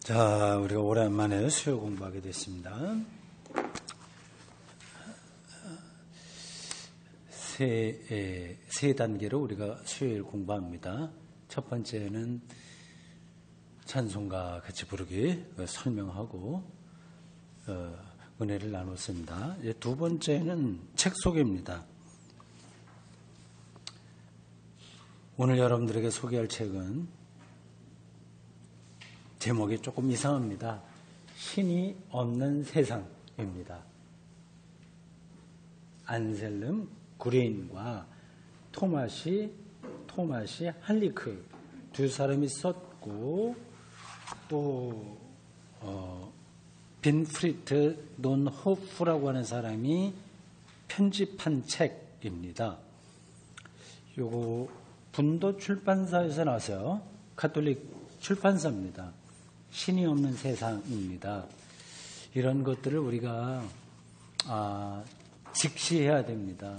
자, 우리가 오랜만에 수요 공부하게 됐습니다. 세 단계로 우리가 수요일 공부합니다. 첫 번째는 찬송가 같이 부르기 설명하고 은혜를 나눴습니다. 두 번째는 책 소개입니다. 오늘 여러분들에게 소개할 책은 제목이 조금 이상합니다. 신이 없는 세상입니다. 안셀름 구레인과 토마시 할리크 두 사람이 썼고 또 빈프리트 논 호프라고 하는 사람이 편집한 책입니다. 요거 분도 출판사에서 나왔어요. 가톨릭 출판사입니다. 신이 없는 세상입니다. 이런 것들을 우리가 직시해야 됩니다.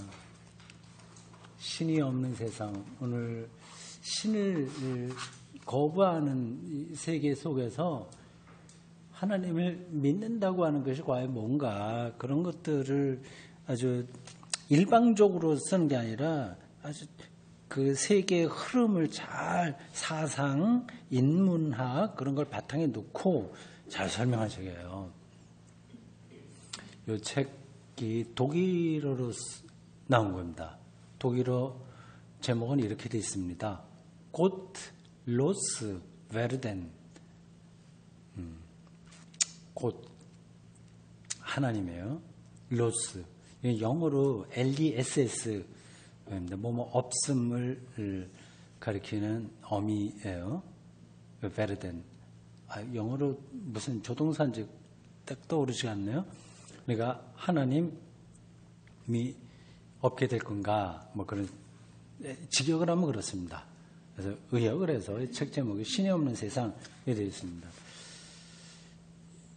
신이 없는 세상. 오늘 신을 거부하는 이 세계 속에서 하나님을 믿는다고 하는 것이 과연 뭔가, 그런 것들을 아주 일방적으로 쓰는 게 아니라 아주 그 세계의 흐름을 잘 사상, 인문학 그런 걸 바탕에 놓고 잘 설명한 책이에요. 이 책이 독일어로 나온 겁니다. 독일어 제목은 이렇게 되어 있습니다. 곧 로스 베르덴. 곧 하나님이에요. 로스. 영어로 LESS. 뭐뭐 없음을 가리키는 어미예요. 베르덴. 영어로 무슨 조동사인지 딱 떠오르지 않네요. 그러니까 하나님이 없게 될 건가, 뭐 그런 직역을 하면 그렇습니다. 그래서 의역을 해서 책 제목이 신이 없는 세상에 되어 있습니다.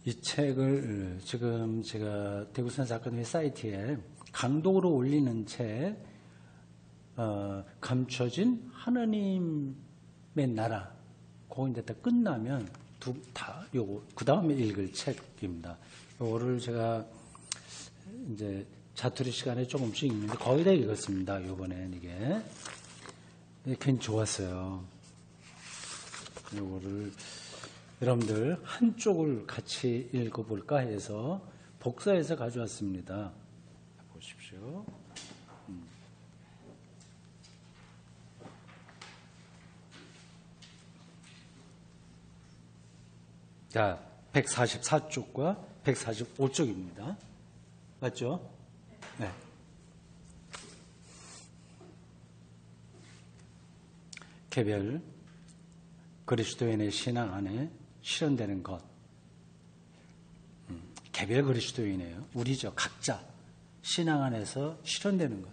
이 책을 지금 제가 대구선사학교회 사이트에 강독으로 올리는 책, 감춰진 하나님의 나라, 그거 이제 다 끝나면 요거 그 다음에 읽을 책입니다. 요거를 제가 이제 자투리 시간에 조금씩 읽는데 거의 다 읽었습니다. 요번엔 이게 굉장히 좋았어요. 요거를 여러분들 한쪽을 같이 읽어볼까 해서 복사해서 가져왔습니다. 보십시오. 자, 144쪽과 145쪽입니다. 맞죠? 네. 개별 그리스도인의 신앙 안에 실현되는 것. 개별 그리스도인이에요. 우리죠. 각자 신앙 안에서 실현되는 것.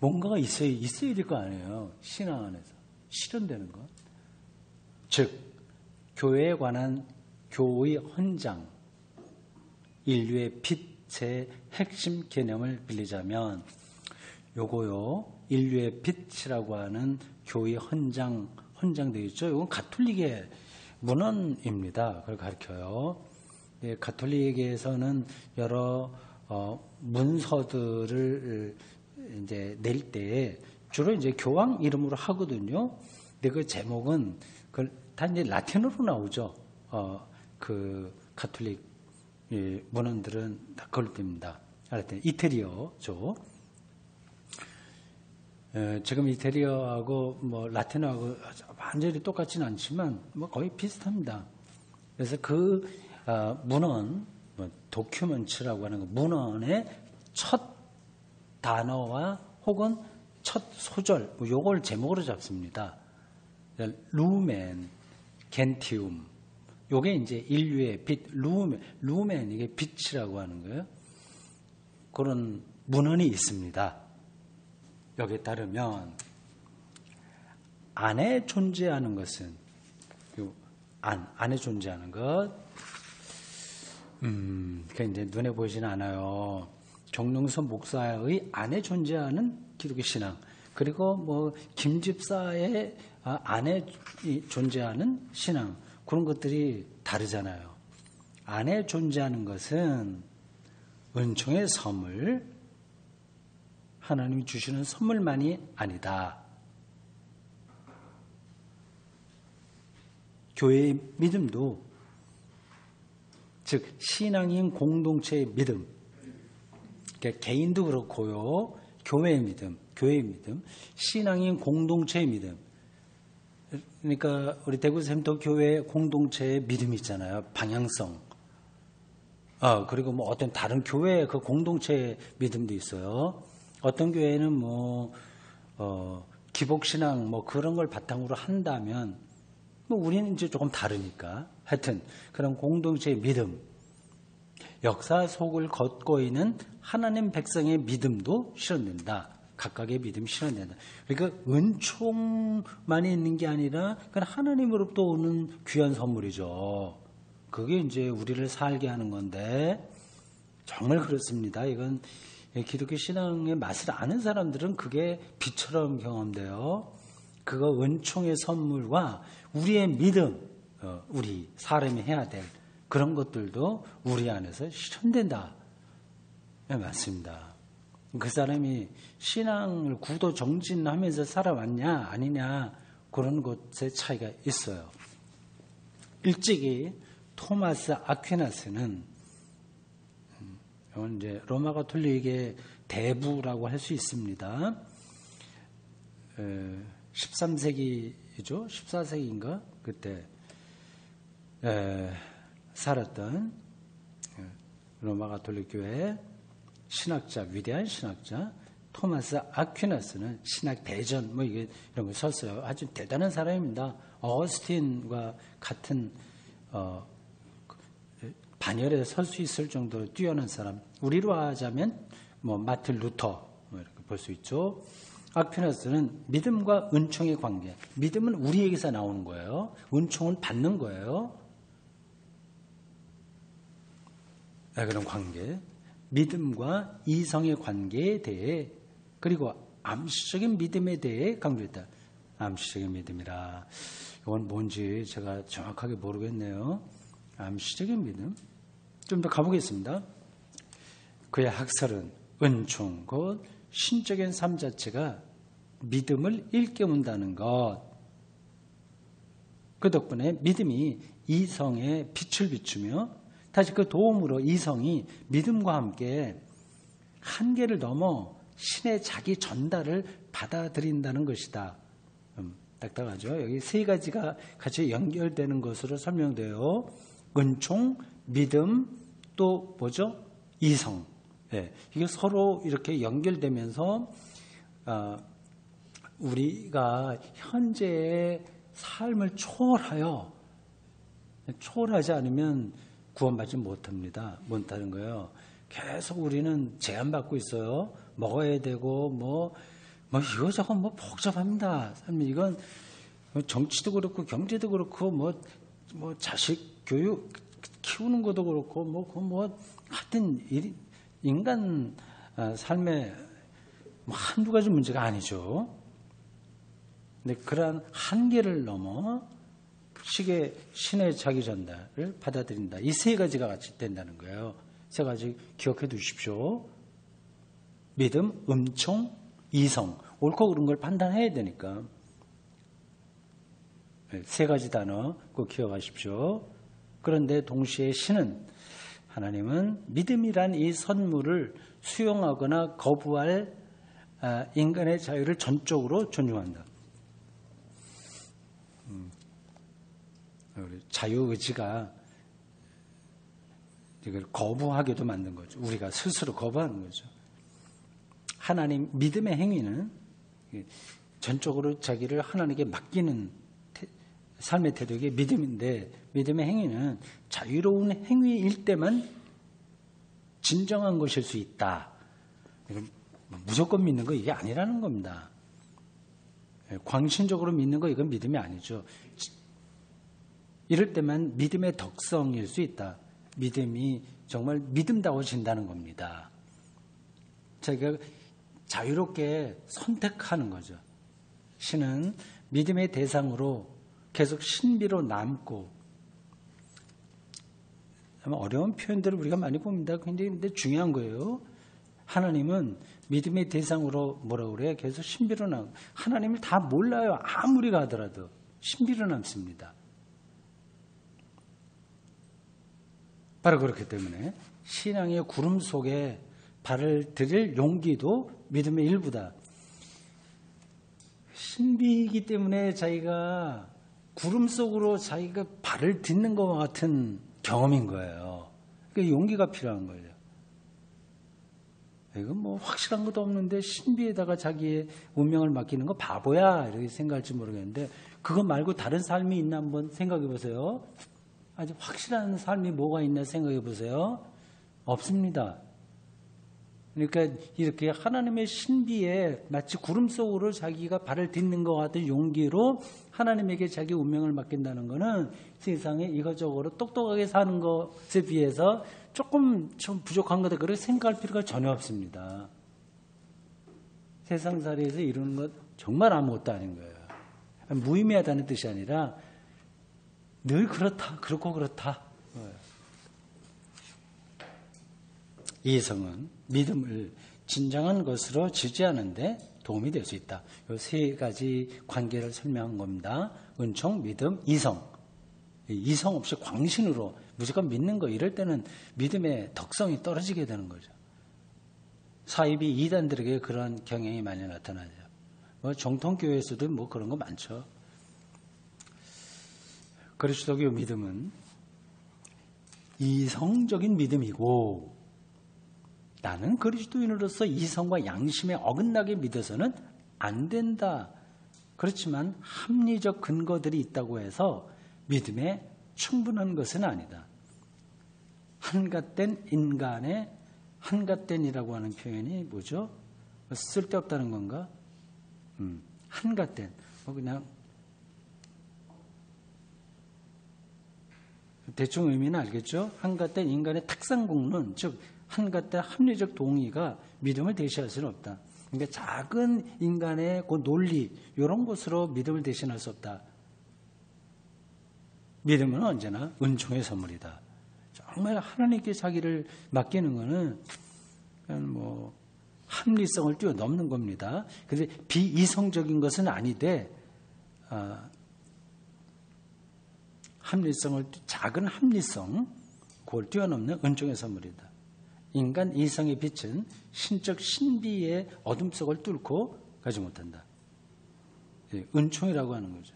뭔가가 있어야 될 거 아니에요. 신앙 안에서 실현되는 것. 즉 교회에 관한 교의 헌장, 인류의 빛의 핵심 개념을 빌리자면 요거요, 인류의 빛이라고 하는 교의 헌장되어 있죠. 이건 가톨릭의 문헌입니다. 그걸 가르쳐요. 예, 가톨릭에서는 여러 문서들을 이제 낼 때 주로 이제 교황 이름으로 하거든요. 근데 그 제목은 다 이제 라틴어로 나오죠. 그 가톨릭 문헌들은 다 그걸 띱니다. 이태리어죠. 지금 이태리어하고 뭐 라틴어하고 완전히 똑같지는 않지만 뭐 거의 비슷합니다. 그래서 그 문헌, 도큐멘츠라고 하는 그 문헌의 첫 단어와 혹은 첫 소절, 요걸 제목으로 잡습니다. 루멘, 겐티움. 요게 이제 인류의 빛, 루멘, 이게 빛이라고 하는 거예요. 그런 문헌이 있습니다. 여기에 따르면, 안에 존재하는 것은, 안에 존재하는 것, 그게 이제 눈에 보이진 않아요. 정룡선 목사의 안에 존재하는 기독교 신앙, 그리고 뭐 김집사의 안에 존재하는 신앙, 그런 것들이 다르잖아요. 안에 존재하는 것은 은총의 선물, 하나님이 주시는 선물만이 아니다. 교회의 믿음도, 즉 신앙인 공동체의 믿음, 그러니까 개인도 그렇고요, 교회의 믿음, 신앙인 공동체의 믿음. 그러니까 우리 대구샘터 교회 공동체의 믿음이 있잖아요. 방향성. 그리고 뭐 어떤 다른 교회의 그 공동체의 믿음도 있어요. 어떤 교회는 기복신앙 그런 걸 바탕으로 한다면 우리는 이제 조금 다르니까. 하여튼 그런 공동체의 믿음, 역사 속을 걷고 있는 하나님 백성의 믿음도 실현된다. 각각의 믿음이 실현된다. 그러니까 은총만이 있는 게 아니라 그건 하나님으로부터 오는 귀한 선물이죠. 그게 이제 우리를 살게 하는 건데 정말 그렇습니다. 이건 기독교 신앙의 맛을 아는 사람들은 그게 빛처럼 경험돼요. 그거 은총의 선물과 우리의 믿음, 우리 사람이 해야 될 그런 것들도 우리 안에서 실현된다. 네, 맞습니다. 그 사람이 신앙을 구도 정진하면서 살아왔냐 아니냐 그런 것의 차이가 있어요. 일찍이 토마스 아퀴나스는 이제 로마 가톨릭의 대부라고 할 수 있습니다. 13세기죠. 14세기인가 그때 살았던 로마 가톨릭 교회 신학자, 위대한 신학자 토마스 아퀴나스는 신학 대전 이런 걸 썼어요. 아주 대단한 사람입니다. 어거스틴과 같은 반열에 설 수 있을 정도로 뛰어난 사람. 우리로 하자면 마틴 루터 이렇게 볼 수 있죠. 아퀴나스는 믿음과 은총의 관계. 믿음은 우리에게서 나오는 거예요. 은총은 받는 거예요. 그런 관계. 믿음과 이성의 관계에 대해, 그리고 암시적인 믿음에 대해 강조했다. 암시적인 믿음이라. 이건 뭔지 제가 정확하게 모르겠네요. 암시적인 믿음. 좀 더 가보겠습니다. 그의 학설은 은총, 곧 신적인 삶 자체가 믿음을 일깨운다는 것. 그 덕분에 믿음이 이성에 빛을 비추며 다시 그 도움으로 이성이 믿음과 함께 한계를 넘어 신의 자기 전달을 받아들인다는 것이다. 딱딱하죠? 여기 세 가지가 같이 연결되는 것으로 설명돼요. 은총, 믿음, 또 뭐죠? 이성. 이게 서로 이렇게 연결되면서 우리가 현재의 삶을 초월하지 않으면 구원받지 못하는 거예요. 계속 우리는 제한받고 있어요. 먹어야 되고 이거저거 복잡합니다. 이건 정치도 그렇고 경제도 그렇고 자식 교육 키우는 것도 그렇고 하여튼 인간 삶에 한두 가지 문제가 아니죠. 근데 그러한 한계를 넘어 신의 자기 전달을 받아들인다. 이 세 가지가 같이 된다는 거예요. 세 가지 기억해 두십시오. 믿음, 은총, 이성. 옳고 그른 걸 판단해야 되니까. 세 가지 단어 꼭 기억하십시오. 그런데 동시에 하나님은 믿음이란 이 선물을 수용하거나 거부할 인간의 자유를 전적으로 존중한다. 자유의지가 이걸 거부하게도 만든 거죠. 우리가 스스로 거부하는 거죠. 하나님 믿음의 행위는 전적으로 자기를 하나님께 맡기는 삶의 태도가 믿음인데, 믿음의 행위는 자유로운 행위일 때만 진정한 것일 수 있다. 무조건 믿는 거 이게 아니라는 겁니다. 광신적으로 믿는 거 이건 믿음이 아니죠. 이럴 때만 믿음의 덕성일 수 있다. 믿음이 정말 믿음다워진다는 겁니다. 자기가 자유롭게 선택하는 거죠. 신은 믿음의 대상으로 계속 신비로 남고 어려운 표현들을 우리가 많이 봅니다. 굉장히 근데 중요한 거예요. 하나님은 믿음의 대상으로 뭐라고 그래요? 계속 신비로 남. 하나님을 다 몰라요. 아무리 가더라도 신비로 남습니다. 바로 그렇기 때문에 신앙의 구름 속에 발을 들일 용기도 믿음의 일부다. 신비이기 때문에 자기가 구름 속으로 자기가 발을 딛는 것과 같은 경험인 거예요. 그러니까 용기가 필요한 거예요. 이건 뭐 확실한 것도 없는데 신비에다가 자기의 운명을 맡기는 거 바보야 이렇게 생각할지 모르겠는데 그거 말고 다른 삶이 있나 한번 생각해 보세요. 아주 확실한 삶이 뭐가 있나 생각해 보세요. 없습니다. 그러니까 이렇게 하나님의 신비에 마치 구름 속으로 자기가 발을 딛는 것 같은 용기로 하나님에게 자기 운명을 맡긴다는 것은 세상에 이거저거로 똑똑하게 사는 것에 비해서 조금 좀 부족한 거다 그렇게 생각할 필요가 전혀 없습니다. 세상살이에서 이루는 것 정말 아무것도 아닌 거예요. 무의미하다는 뜻이 아니라 늘 그렇다, 그렇고 그렇다. 이성은 믿음을 진정한 것으로 지지하는데 도움이 될 수 있다. 이 세 가지 관계를 설명한 겁니다. 은총, 믿음, 이성. 이성 없이 광신으로 무조건 믿는 거 이럴 때는 믿음의 덕성이 떨어지게 되는 거죠. 사이비 이단들에게 그런 경향이 많이 나타나죠. 뭐 정통교회에서도 뭐 그런 거 많죠. 그리스도교 믿음은 이성적인 믿음이고 나는 그리스도인으로서 이성과 양심에 어긋나게 믿어서는 안 된다. 그렇지만 합리적 근거들이 있다고 해서 믿음에 충분한 것은 아니다. 한갓된 인간의 한갓된이라고 하는 표현이 뭐죠? 쓸데없다는 건가? 한갓된. 그냥 대충 의미는 알겠죠? 한갓된 인간의 특성공론, 즉 한갓된 합리적 동의가 믿음을 대신할 수는 없다. 그러니까 작은 인간의 그 논리 이런 것으로 믿음을 대신할 수 없다. 믿음은 언제나 은총의 선물이다. 정말 하나님께 자기를 맡기는 것은 그냥 뭐 합리성을 뛰어넘는 겁니다. 그런데 비이성적인 것은 아니되 합리성을 작은 합리성 그걸 뛰어넘는 은총의 선물이다. 인간 이성의 빛은 신적 신비의 어둠 속을 뚫고 가지 못한다. 은총이라고 하는 거죠.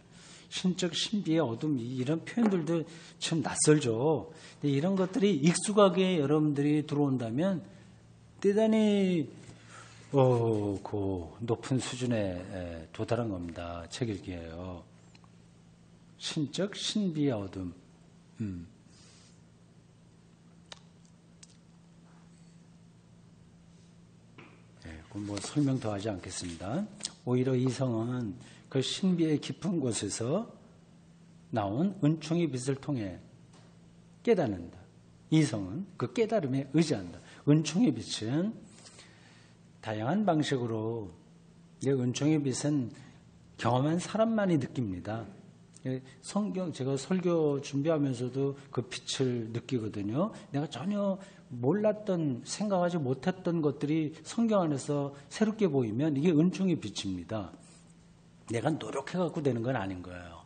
신적 신비의 어둠 이런 표현들도 참 낯설죠. 근데 이런 것들이 익숙하게 여러분들이 들어온다면 대단히 그 높은 수준에 도달한 겁니다. 책 읽기에요. 신적 신비의 어둠. 뭐 설명 더 하지 않겠습니다. 오히려 이성은 그 신비의 깊은 곳에서 나온 은총의 빛을 통해 깨닫는다. 이성은 그 깨달음에 의지한다. 은총의 빛은 다양한 방식으로 은총의 빛은 경험한 사람만이 느낍니다. 성경 제가 설교 준비하면서도 그 빛을 느끼거든요. 내가 전혀 몰랐던 생각하지 못했던 것들이 성경 안에서 새롭게 보이면 이게 은총의 빛입니다. 내가 노력해갖고 되는 건 아닌 거예요.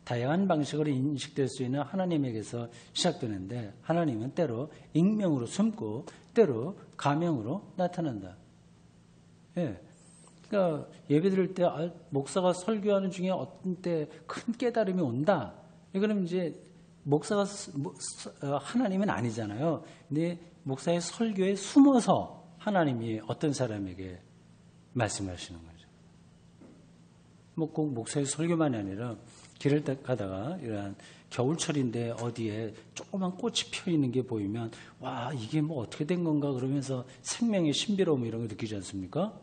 다양한 방식으로 인식될 수 있는 하나님에게서 시작되는데 하나님은 때로 익명으로 숨고 때로 가명으로 나타난다. 예. 그러니까 예배 드릴 때 목사가 설교하는 중에 어떤 때 큰 깨달음이 온다. 그럼 이제 목사가 하나님은 아니잖아요. 근데 목사의 설교에 숨어서 하나님이 어떤 사람에게 말씀하시는 거죠. 뭐 꼭 목사의 설교만이 아니라 길을 가다가 이러한 겨울철인데 어디에 조그만 꽃이 펴 있는 게 보이면 와 이게 뭐 어떻게 된 건가 그러면서 생명의 신비로움 이런 거 느끼지 않습니까?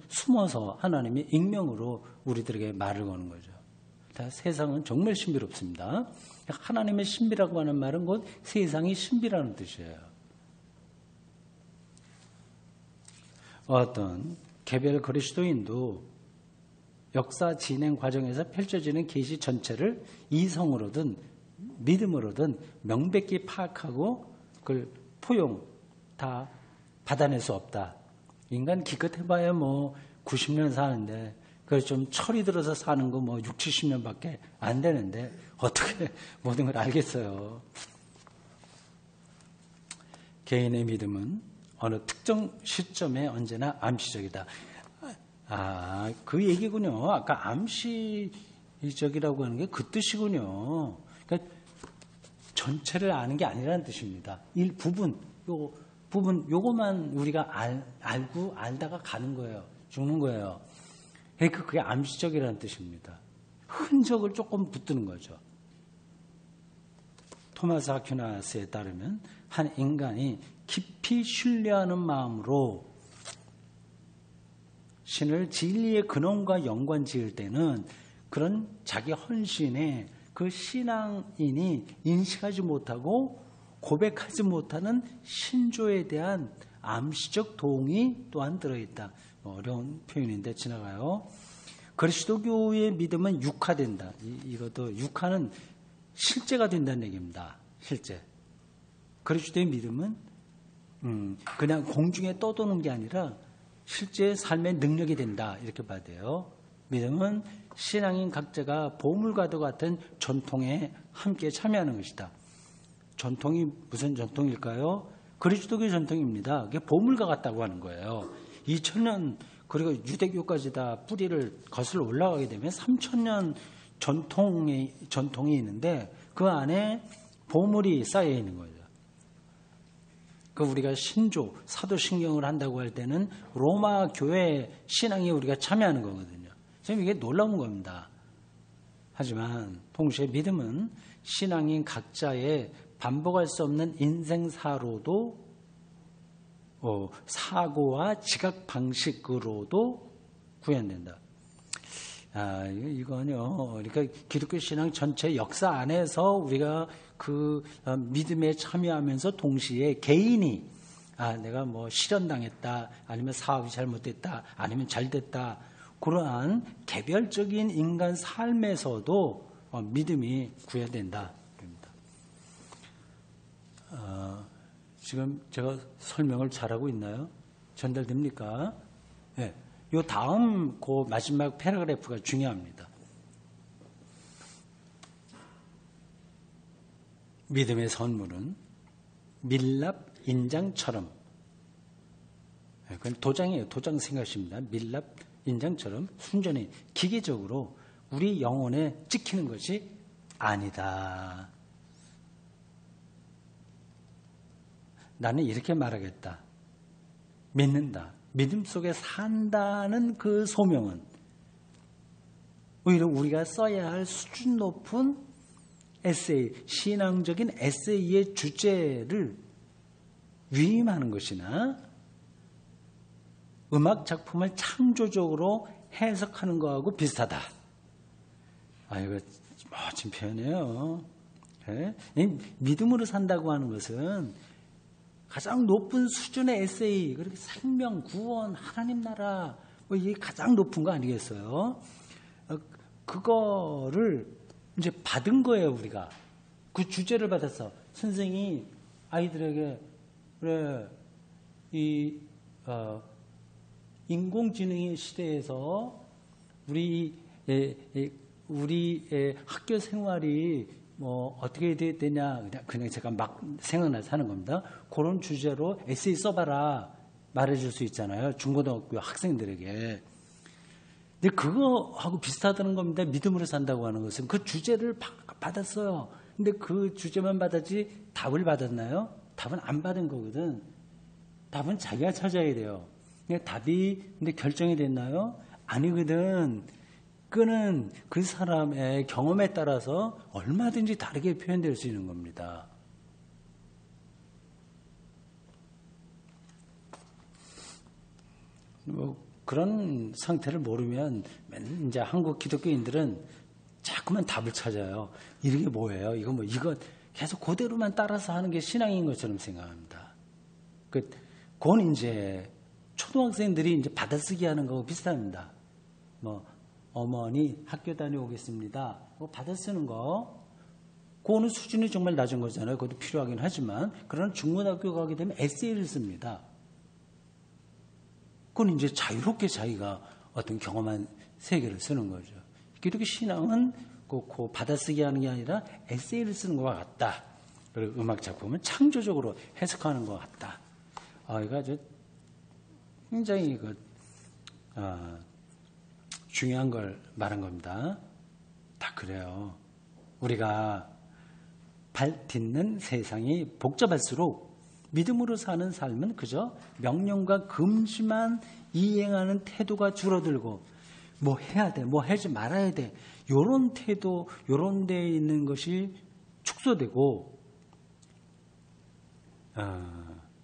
숨어서 하나님이 익명으로 우리들에게 말을 거는 거죠. 세상은 정말 신비롭습니다. 하나님의 신비라고 하는 말은 곧 세상이 신비라는 뜻이에요. 어떤 개별 그리스도인도 역사 진행 과정에서 펼쳐지는 계시 전체를 이성으로든 믿음으로든 명백히 파악하고 그걸 포용 다 받아낼 수 없다. 인간 기껏해봐야 뭐 90년 사는데 그걸 좀 철이 들어서 사는 거 뭐 6, 70년밖에 안 되는데 어떻게 모든 걸 알겠어요. 개인의 믿음은 어느 특정 시점에 언제나 암시적이다. 그 얘기군요. 아까 암시적이라고 하는 게 그 뜻이군요. 그러니까 전체를 아는 게 아니라는 뜻입니다. 요거만 우리가 알고 알다가 가는 거예요. 죽는 거예요. 그러니까 그게 암시적이라는 뜻입니다. 흔적을 조금 붙드는 거죠. 토마스 아퀴나스에 따르면 한 인간이 깊이 신뢰하는 마음으로 신을 진리의 근원과 연관 지을 때는 그런 자기 헌신에 그 신앙인이 인식하지 못하고 고백하지 못하는 신조에 대한 암시적 도움이 또한 들어있다. 어려운 표현인데 지나가요. 그리스도교의 믿음은 육화된다. 이것도 육화는 실제가 된다는 얘기입니다. 실제. 그리스도의 믿음은 그냥 공중에 떠도는 게 아니라 실제 삶의 능력이 된다. 이렇게 봐야 돼요. 믿음은 신앙인 각자가 보물과도 같은 전통에 함께 참여하는 것이다. 전통이 무슨 전통일까요? 그리스도교 전통입니다. 그게 보물과 같다고 하는 거예요. 2000년 그리고 유대교까지 다 뿌리를 거슬러 올라가게 되면 3000년 전통이 있는데 그 안에 보물이 쌓여 있는 거죠. 그 우리가 신조, 사도신경을 한다고 할 때는 로마 교회 신앙에 우리가 참여하는 거거든요. 지금 이게 놀라운 겁니다. 하지만 동시에 믿음은 신앙인 각자의 반복할 수 없는 인생사로도 사고와 지각 방식으로도 구현된다. 이거는요. 그러니까 기독교 신앙 전체 역사 안에서 우리가 그 믿음에 참여하면서 동시에 개인이 내가 뭐 실현당했다, 아니면 사업이 잘못됐다, 아니면 잘됐다, 그러한 개별적인 인간 삶에서도 믿음이 구현된다. 지금 제가 설명을 잘하고 있나요? 전달됩니까? 네. 요 다음 그 마지막 패러그래프가 중요합니다. 믿음의 선물은 밀랍 인장처럼, 그건 도장이에요. 도장 생각입니다. 밀랍 인장처럼 순전히 기계적으로 우리 영혼에 찍히는 것이 아니다. 나는 이렇게 말하겠다. 믿는다. 믿음 속에 산다는 그 소명은 오히려 우리가 써야 할 수준 높은 에세이, 신앙적인 에세이의 주제를 위임하는 것이나 음악 작품을 창조적으로 해석하는 것하고 비슷하다. 이거 멋진 표현이에요. 네? 믿음으로 산다고 하는 것은 가장 높은 수준의 에세이, 그렇게 생명, 구원, 하나님 나라, 이게 가장 높은 거 아니겠어요? 그거를 이제 받은 거예요, 우리가. 그 주제를 받아서 선생이 아이들에게 그래, 인공지능의 시대에서 우리의 학교 생활이 뭐 어떻게 되냐, 그냥 제가 막 생각나서 하는 겁니다. 그런 주제로 에세이 써봐라 말해줄 수 있잖아요. 중고등학교 학생들에게. 근데 그거하고 비슷하다는 겁니다. 믿음으로 산다고 하는 것은 그 주제를 받았어요. 근데 그 주제만 받았지 답을 받았나요? 답은 안 받은 거거든. 답은 자기가 찾아야 돼요. 근데 답이 근데 결정이 됐나요? 아니거든. 그는 그 사람의 경험에 따라서 얼마든지 다르게 표현될 수 있는 겁니다. 그런 상태를 모르면 이제 한국 기독교인들은 자꾸만 답을 찾아요. 이게 뭐예요? 이거 계속 그대로만 따라서 하는 게 신앙인 것처럼 생각합니다. 그건 이제 초등학생들이 이제 받아쓰기 하는 거하고 비슷합니다. 어머니 학교 다녀오겠습니다. 받아쓰는 거. 그거는 수준이 정말 낮은 거잖아요. 그것도 필요하긴 하지만 그러나 중고등학교 가게 되면 에세이를 씁니다. 그건 이제 자유롭게 자기가 어떤 경험한 세계를 쓰는 거죠. 기독교 신앙은 그 받아쓰기 하는 게 아니라 에세이를 쓰는 것과 같다. 그리고 음악 작품은 창조적으로 해석하는 것 같다. 이거 아주 굉장히 중요한 걸 말한 겁니다. 다 그래요. 우리가 발 딛는 세상이 복잡할수록 믿음으로 사는 삶은 그저 명령과 금지만 이행하는 태도가 줄어들고 뭐 해야 돼, 뭐 하지 말아야 돼. 요런 태도, 요런 데에 있는 것이 축소되고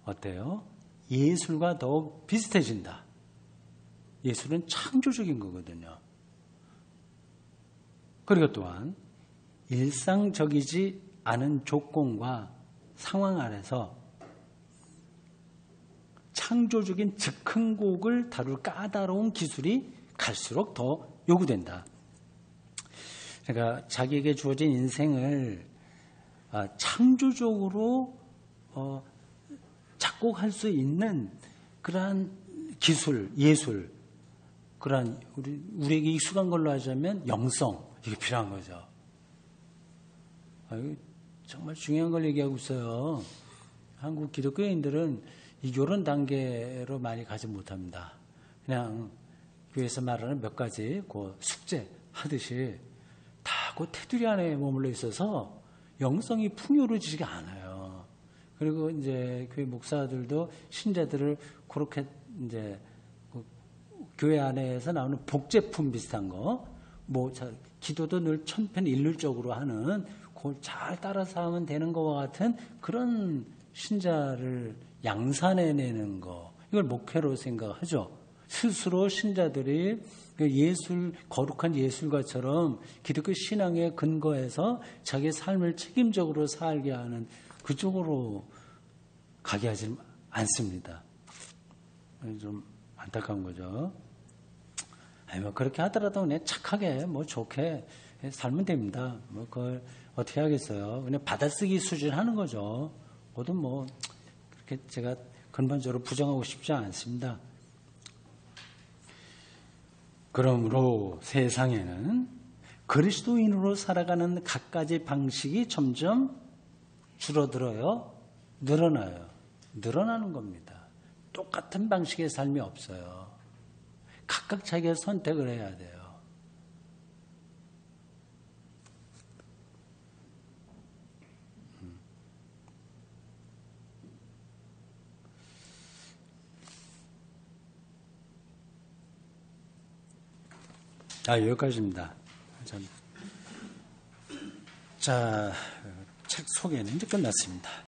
어때요? 예술과 더 비슷해진다. 예술은 창조적인 거거든요. 그리고 또한 일상적이지 않은 조건과 상황 안에서 창조적인 즉흥곡을 다룰 까다로운 기술이 갈수록 더 요구된다. 그러니까 자기에게 주어진 인생을 창조적으로 작곡할 수 있는 그러한 기술, 예술, 그러한 우리에게 익숙한 걸로 하자면 영성, 이게 필요한 거죠. 정말 중요한 걸 얘기하고 있어요. 한국 기독교인들은 이런 단계로 많이 가지 못합니다. 그냥 교회에서 말하는 몇 가지 숙제 하듯이 다 그 테두리 안에 머물러 있어서 영성이 풍요로워지지가 않아요. 그리고 이제 교회 목사들도 신자들을 그렇게 이제 교회 안에서 나오는 복제품 비슷한 거, 기도도 늘 천편일률적으로 하는 그걸 잘 따라서 하면 되는 것과 같은 그런 신자를 양산해내는 거, 이걸 목회로 생각하죠. 스스로 신자들이 거룩한 예술가처럼 기독교 신앙의 근거에서 자기의 삶을 책임적으로 살게 하는 그쪽으로 가게 하지 않습니다. 좀 안타까운 거죠. 그렇게 하더라도 그냥 착하게 좋게 살면 됩니다. 그걸 어떻게 하겠어요? 그냥 받아쓰기 수준 하는 거죠. 그것도 그렇게 제가 근본적으로 부정하고 싶지 않습니다. 그러므로 세상에는 그리스도인으로 살아가는 갖가지 방식이 점점 줄어들어요. 늘어나요. 늘어나는 겁니다. 똑같은 방식의 삶이 없어요. 각각 자기가 선택을 해야 돼요. 여기까지입니다. 자, 책 소개는 이제 끝났습니다.